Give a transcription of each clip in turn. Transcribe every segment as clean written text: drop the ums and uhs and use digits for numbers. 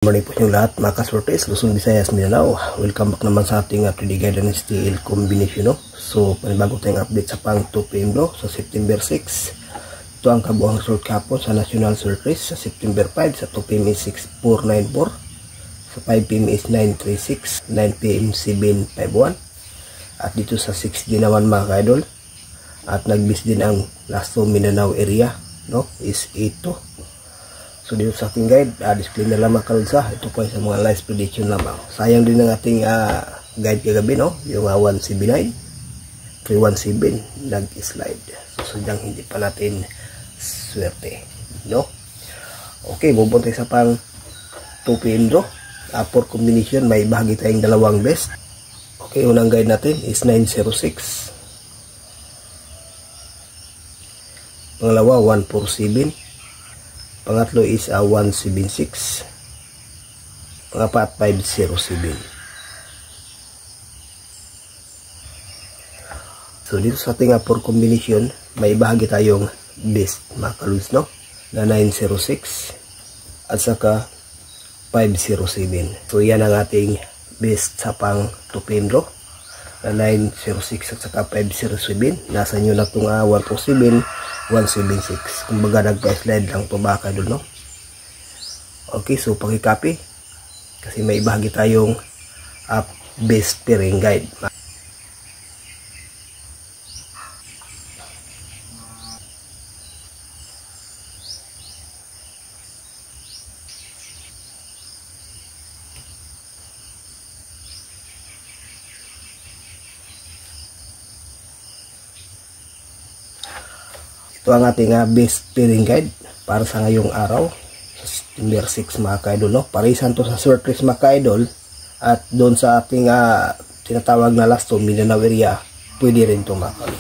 Morning po yung lahat mga kasortes, Luzon, Visayas, Mindanao. Welcome back naman sa ating 3D Guide and Steel Combination. No? So, panibago tayong update sa pang 2 PM no? Sa September 6. Ito ang kabuang short kapon sa National Surface. Sa September 5, sa 2 PM is 6494. Sa 5 PM is 936. 9 PM 751. At dito sa 6D naman mga ka-idol. At nagbis din ang Lasso Mindanao area. No? Is 82. So dito sa ating guide, disclaimer lamang kalunsa, ito po ay sa mga live prediction lamang. Sayang din ang ating guide kagabi, no? Yung 179, 317, nag-slide. So sadyang hindi pa natin swerte, no? Okay, bubunta sa pang 2 PM do. For combination, may bahagi tayong dalawang best. Okay, unang guide natin is 906. Pangalawa, 147. Pangatlo is 176. Pangapat 507. So dito sa ating for combination, may bahagi tayong best mga kaluns, no? Na 906 at saka 507. So yan ang ating best sa pang 2 PM draw na 906 at saka 507. Nasa nyo na itong 147, 176. Kumbaga nagpa-slide lang ito baka doon, no? Okay, so pakicopy kasi may bahagi tayong best pairing guide. Ito ang ating best pairing guide para sa ngayong araw, September 6 mga ka-idol, no? Parisan to sa surface mga ka-idol at doon sa ating tinatawag na Lasso Mindanao area, pwede rin ito mga ka-idol.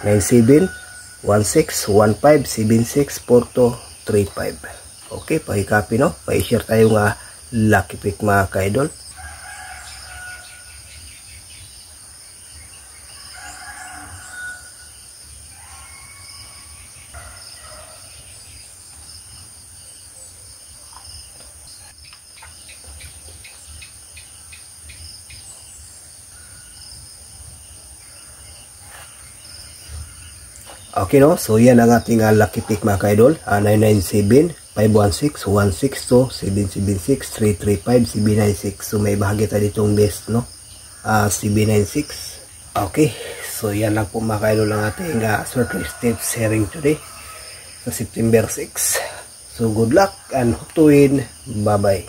97, 16, 15, 76, 42, 35. Okay, pakicopy, no? Pa-share tayong lucky pick mga ka-idol. Okay, no? So yan ang ating lucky pick mga ka-idol. 997, 516, 162, 776, 335, 796. So may bahagi tayo ditong best, no? 796. Okay, so yan lang po mga ka-idol ang ating surface tips sharing today sa September 6. So good luck and hope to win. Bye bye.